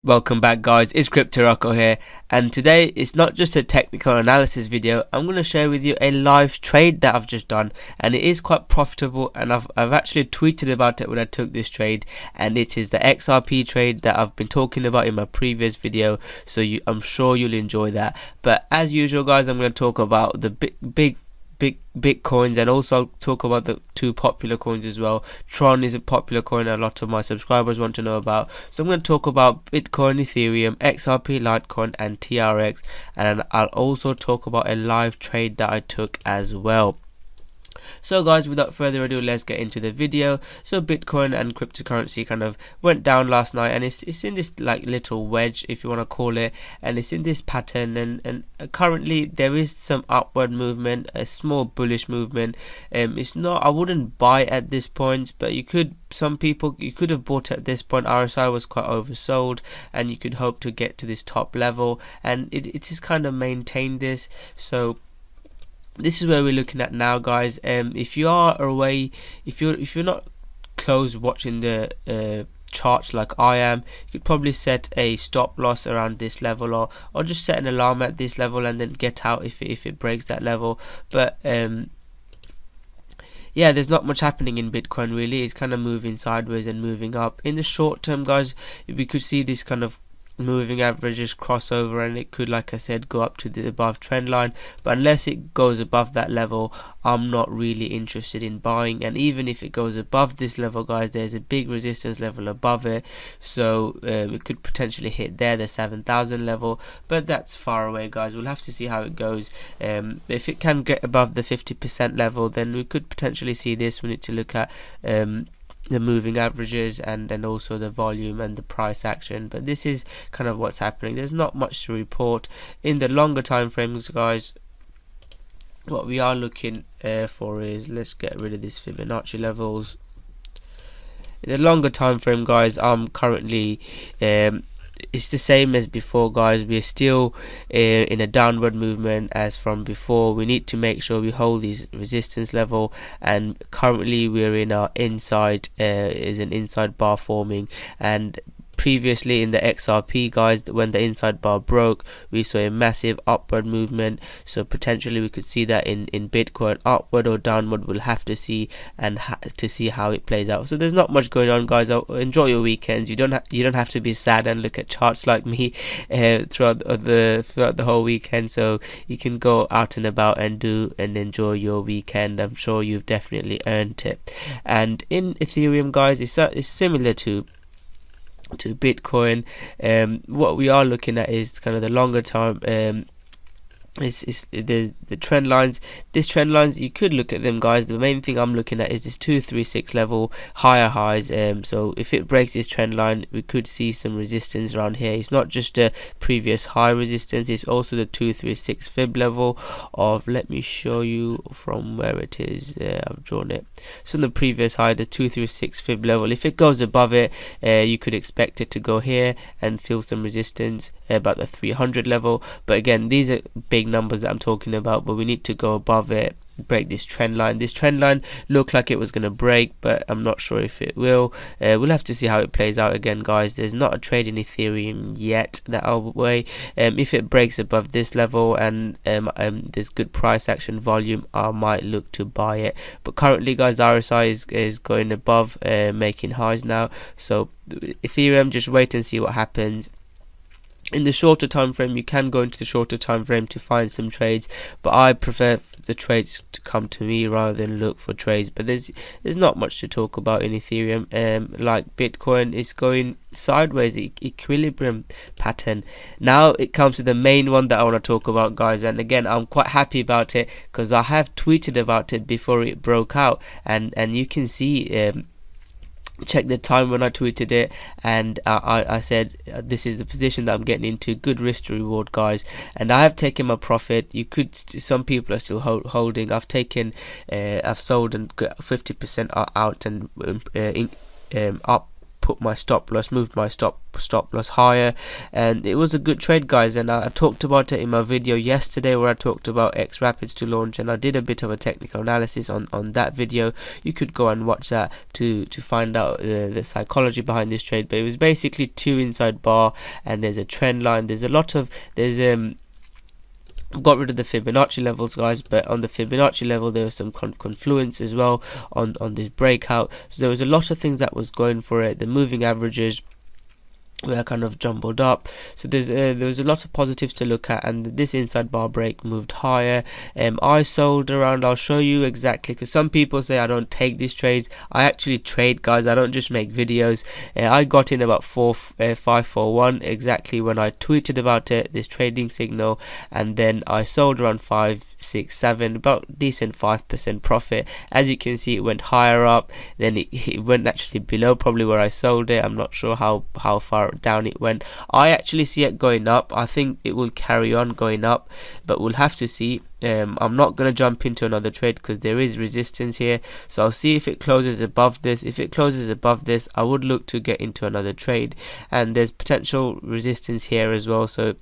Welcome back, guys. It's Crypto Rocko here, and today it's not just a technical analysis video. I'm going to share with you a live trade that I've just done, and it is quite profitable, and I've actually tweeted about it when I took this trade, and it is the XRP trade that I've been talking about in my previous video, so I'm sure you'll enjoy that. But as usual, guys, I'm going to talk about the big Bitcoins, and also talk about the two popular coins as well. Tron is a popular coin a lot of my subscribers want to know about, so I'm going to talk about Bitcoin, Ethereum, XRP, Litecoin and TRX, and I'll also talk about a live trade that I took as well. So guys, without further ado, let's get into the video. So Bitcoin and cryptocurrency kind of went down last night, and it's in this like little wedge, if you want to call it, and it's in this pattern, and currently there is some upward movement, a small bullish movement. It's not, I wouldn't buy at this point, but you could have bought at this point. RSI was quite oversold, and you could hope to get to this top level, and it is kind of maintained this. So this is where we're looking at now, guys. If you are away, if you're not close watching the charts like I am, you could probably set a stop loss around this level, or just set an alarm at this level and then get out if it breaks that level. But yeah, there's not much happening in Bitcoin really. It's kind of moving sideways and moving up. In the short term, guys, we could see this kind of moving averages crossover, and it could, like I said, go up to the above trend line, but unless it goes above that level, I'm not really interested in buying. And even if it goes above this level, guys, there's a big resistance level above it, so it could potentially hit there, the 7,000 level, but that's far away, guys. We'll have to see how it goes. If it can get above the 50% level, then we could potentially see this. We need to look at the moving averages and then also the volume and the price action, but this is kind of what's happening. There's not much to report in the longer time frames, guys. What we are looking for is, let's get rid of this Fibonacci levels. In the longer time frame, guys, I'm currently it's the same as before, guys. We're still in a downward movement as from before. We need to make sure we hold these resistance level, and currently we're in our inside is an inside bar forming, and previously in the XRP, guys, when the inside bar broke, we saw a massive upward movement. So potentially we could see that in Bitcoin, upward or downward. We'll have to see, and to see how it plays out. So there's not much going on, guys. Enjoy your weekends. You don't have to be sad and look at charts like me throughout the whole weekend. So you can go out and about and enjoy your weekend. I'm sure you've definitely earned it. And in Ethereum, guys, it's similar to Bitcoin. What we are looking at is kind of the longer time. It's the trend lines. These trend lines, you could look at them, guys. The main thing I'm looking at is this 236 level, higher highs. So if it breaks this trend line, we could see some resistance around here. It's not just a previous high resistance, it's also the 236 fib level of, let me show you from where it is there. I've drawn it. So in the previous high, the 236 fib level, if it goes above it, you could expect it to go here and feel some resistance about the 300 level. But again, these are big numbers that I'm talking about, but we need to go above it, break this trend line. This trend line looked like it was going to break, but I'm not sure if it will. We'll have to see how it plays out. Again, guys, there's not a trade in Ethereum yet that I'll weigh. If it breaks above this level and there's good price action volume, I might look to buy it. But currently, guys, RSI is going above, making highs now. So Ethereum, just wait and see what happens. In the shorter time frame, you can go into the shorter time frame to find some trades, but I prefer the trades to come to me rather than look for trades. But there's not much to talk about in Ethereum. Like Bitcoin is going sideways, equilibrium pattern. Now it comes to the main one that I want to talk about, guys, and again, I'm quite happy about it because I have tweeted about it before it broke out, and you can see check the time when I tweeted it, and I said this is the position that I'm getting into. Good risk to reward, guys, and I have taken my profit. You could, some people are still holding. I've sold and got 50% out and up put my stop loss, moved my stop loss higher, and it was a good trade, guys. And I talked about it in my video yesterday where I talked about X Rapids to launch, and I did a bit of a technical analysis on that video. You could go and watch that to find out the psychology behind this trade. But it was basically two inside bar, and there's a trend line. Got rid of the Fibonacci levels, guys, but on the Fibonacci level there was some confluence as well on this breakout. So there was a lot of things that was going for it. The moving averages were kind of jumbled up, so there was a lot of positives to look at, and this inside bar break moved higher. I sold around, I'll show you exactly, because some people say I don't take these trades. I actually trade, guys. I don't just make videos. I got in about 541 exactly when I tweeted about it, this trading signal, and then I sold around 5, 6, 7, about decent 5% profit. As you can see, it went higher up, then it went actually below probably where I sold it. I'm not sure how far down it went. I actually see it going up. I think it will carry on going up, but we'll have to see. I'm not going to jump into another trade because there is resistance here, so I'll see if it closes above this. If it closes above this, I would look to get into another trade, and there's potential resistance here as well, so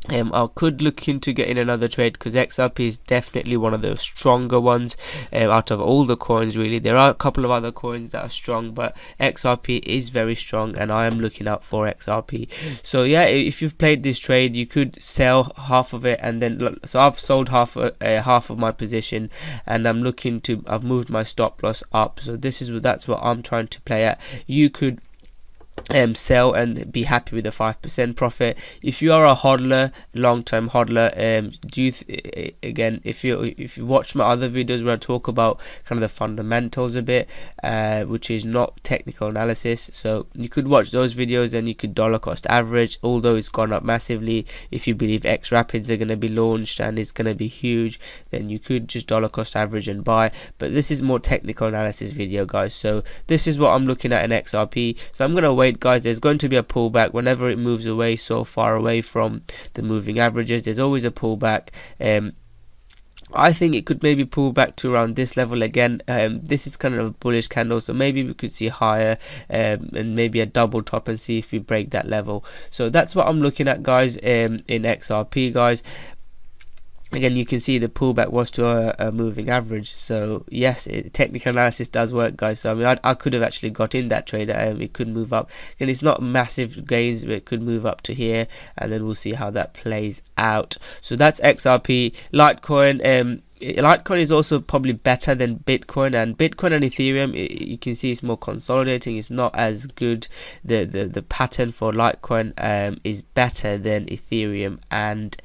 I could look into getting another trade, because XRP is definitely one of the stronger ones out of all the coins, really. There are a couple of other coins that are strong, but XRP is very strong, and I am looking out for XRP. So yeah, if you've played this trade, you could sell half of it, and then so I've sold half of my position, and I've moved my stop loss up. So that's what I'm trying to play at. You could sell and be happy with the 5% profit. If you are a hodler, long-term hodler, again, if you watch my other videos where I talk about kind of the fundamentals a bit, which is not technical analysis, so you could watch those videos, and you could dollar cost average, although it's gone up massively. If you believe X Rapids are going to be launched and it's going to be huge, then you could just dollar cost average and buy. But this is more technical analysis video, guys. So this is what I'm looking at in XRP. So I'm going to wait, guys. There's going to be a pullback whenever it moves away so far away from the moving averages. There's always a pullback. I think it could maybe pull back to around this level again. This is kind of a bullish candle, so maybe we could see higher, and maybe a double top and see if we break that level. So that's what I'm looking at, guys, in XRP, guys. Again, you can see the pullback was to a moving average. So yes, technical analysis does work, guys. So I mean, I could have actually got in that trade. It could move up, and it's not massive gains, but it could move up to here, and then we'll see how that plays out. So that's XRP. Litecoin is also probably better than Bitcoin, and Bitcoin and Ethereum, you can see it's more consolidating. It's not as good. The pattern for Litecoin is better than Ethereum and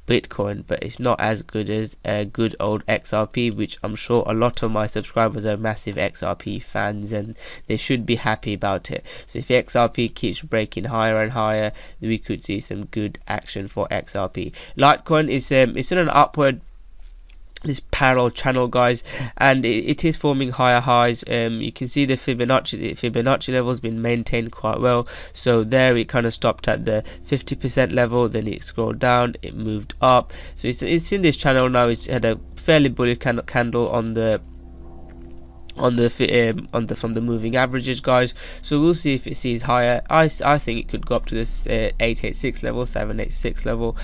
Bitcoin, but it's not as good as good old XRP, which I'm sure a lot of my subscribers are massive XRP fans, and they should be happy about it. So if XRP keeps breaking higher and higher, we could see some good action for XRP. Litecoin is it's in an upward, this parallel channel, guys, and it is forming higher highs. You can see the Fibonacci level has been maintained quite well. So there it kind of stopped at the 50% level, then it scrolled down, it moved up. So it's in this channel now. It's had a fairly bullish candle from the moving averages, guys. So we'll see if it sees higher. I think it could go up to this 886 level, 786 level,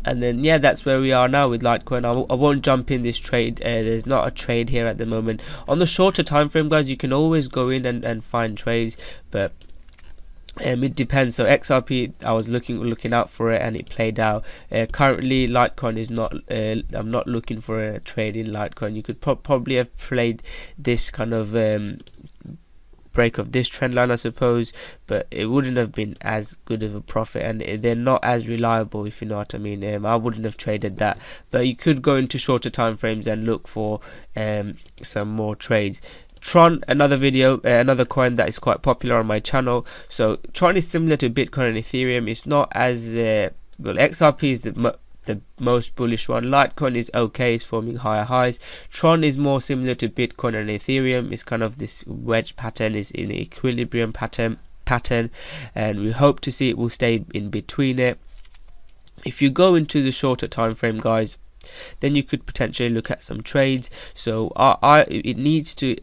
and then yeah, that's where we are now with Litecoin. I won't jump in this trade. There's not a trade here at the moment. On the shorter time frame, guys, you can always go in and find trades, but it depends. So XRP, I was looking out for it, and it played out. Currently Litecoin is not, I'm not looking for a trade in Litecoin. You could probably have played this kind of break of this trend line, I suppose, but it wouldn't have been as good of a profit, and they're not as reliable, if you know what I mean. I wouldn't have traded that, but you could go into shorter time frames and look for some more trades. Tron, another coin that is quite popular on my channel. So Tron is similar to Bitcoin and Ethereum. It's not as well. XRP is the most bullish one. Litecoin is okay, it's forming higher highs. Tron is more similar to Bitcoin and Ethereum. It's kind of this wedge pattern, is in equilibrium pattern, and we hope to see it will stay in between it. If you go into the shorter time frame, guys, then you could potentially look at some trades. So it needs to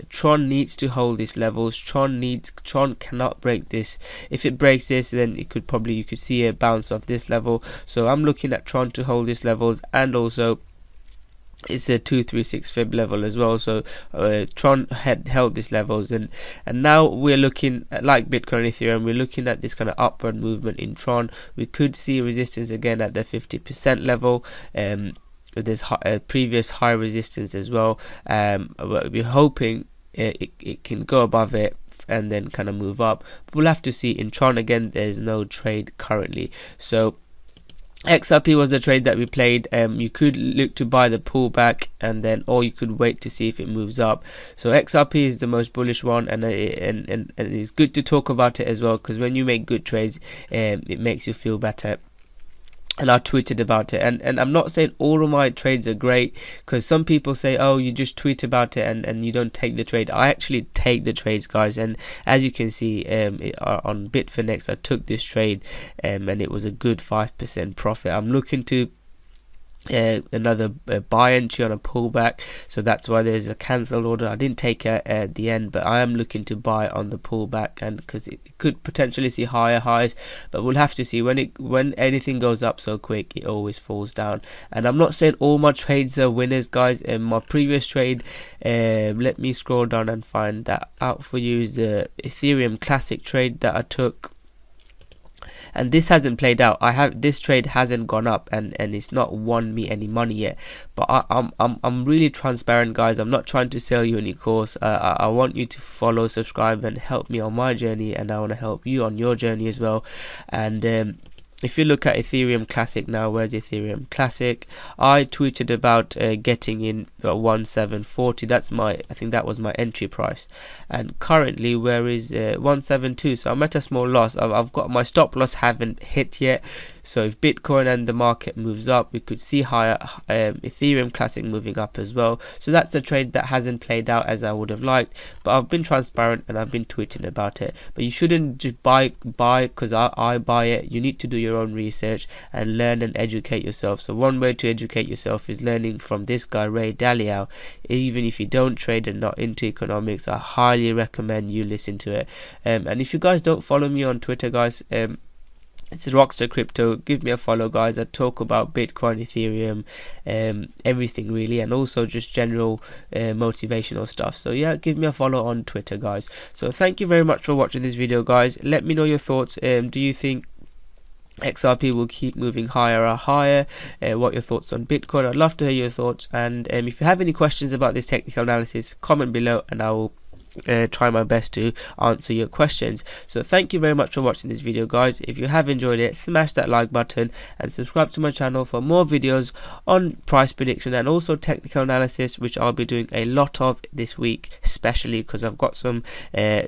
Tron needs to hold these levels. Tron cannot break this. If it breaks this, then you could see a bounce off this level. So I'm looking at Tron to hold these levels, and also it's a 236 fib level as well. So Tron had held these levels, and now we're looking at, like Bitcoin and Ethereum, we're looking at this kind of upward movement in Tron. We could see resistance again at the 50% level. There's previous high resistance as well. We're hoping it can go above it and then kind of move up. But we'll have to see. In Tron again, there's no trade currently. So XRP was the trade that we played. You could look to buy the pullback, and then, or you could wait to see if it moves up. So XRP is the most bullish one, and it's good to talk about it as well, because when you make good trades, it makes you feel better. And I tweeted about it, and I'm not saying all of my trades are great, because some people say, oh, you just tweet about it and you don't take the trade. I actually take the trades, guys, and as you can see on Bitfinex, I took this trade, and it was a good 5% profit. I'm looking to another buy entry on a pullback, so that's why there's a cancelled order. I didn't take it at the end, but I am looking to buy on the pullback, and because it could potentially see higher highs, but we'll have to see. When anything goes up so quick, it always falls down. And I'm not saying all my trades are winners, guys. In my previous trade, let me scroll down and find that out for you, is the Ethereum classic trade that I took. And this hasn't played out. This trade hasn't gone up, and it's not won me any money yet. But I'm really transparent, guys. I'm not trying to sell you any course. I want you to follow, subscribe, and help me on my journey, and I want to help you on your journey as well. And if you look at Ethereum Classic now, where's Ethereum Classic? I tweeted about getting in at 1740. I think that was my entry price. And currently, where is 172? So I'm at a small loss. I've got my stop loss haven't hit yet. So if Bitcoin and the market moves up, we could see higher Ethereum Classic moving up as well. So that's a trade that hasn't played out as I would have liked, but I've been transparent and I've been tweeting about it. But you shouldn't just buy because I buy it. You need to do your own research and learn and educate yourself. So one way to educate yourself is learning from this guy, Ray Dalio. Even if you don't trade and not into economics, I highly recommend you listen to it. And if you guys don't follow me on Twitter, guys, it's Rockstar Crypto. Give me a follow, guys. I talk about Bitcoin, Ethereum, everything really, and also just general motivational stuff. So yeah, give me a follow on Twitter, guys. So thank you very much for watching this video, guys. Let me know your thoughts. Do you think XRP will keep moving higher or higher? What your thoughts on Bitcoin? I'd love to hear your thoughts. And if you have any questions about this technical analysis, comment below, and I will try my best to answer your questions. So thank you very much for watching this video, guys. If you have enjoyed it, smash that like button and subscribe to my channel for more videos on price prediction and also technical analysis, which I'll be doing a lot of this week, especially because I've got some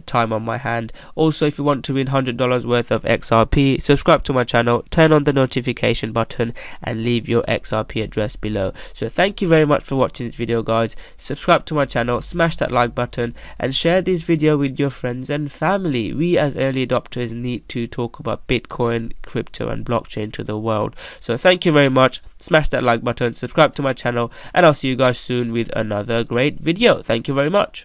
time on my hand. Also, if you want to win $100 worth of XRP, subscribe to my channel, turn on the notification button, and leave your XRP address below. So thank you very much for watching this video, guys. Subscribe to my channel, smash that like button, and share this video with your friends and family. We as early adopters need to talk about Bitcoin, crypto, and blockchain to the world. So thank you very much. Smash that like button, subscribe to my channel, and I'll see you guys soon with another great video. Thank you very much.